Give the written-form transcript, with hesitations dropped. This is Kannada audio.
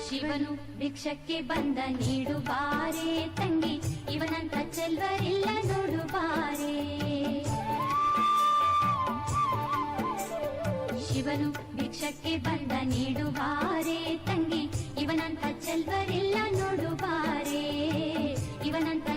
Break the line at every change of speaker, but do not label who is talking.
ಶಿವನು ಭಿಕ್ಷಕ್ಕೆ ಬಂದ ನೀಡು ಬಾರೆ ತಂಗಿ, ಇವನಂತ ಚೆಲ್ವರಿಲ್ಲ ನೋಡು ಬಾರೆ. ಶಿವನು ಭಿಕ್ಷಕ್ಕೆ ಬಂದ ನೀಡು ಬಾರೆ ತಂಗಿ, ಇವನಂತ ಚೆಲ್ವರಿಲ್ಲ ನೋಡು ಬಾರೆ. ಇವನಂತ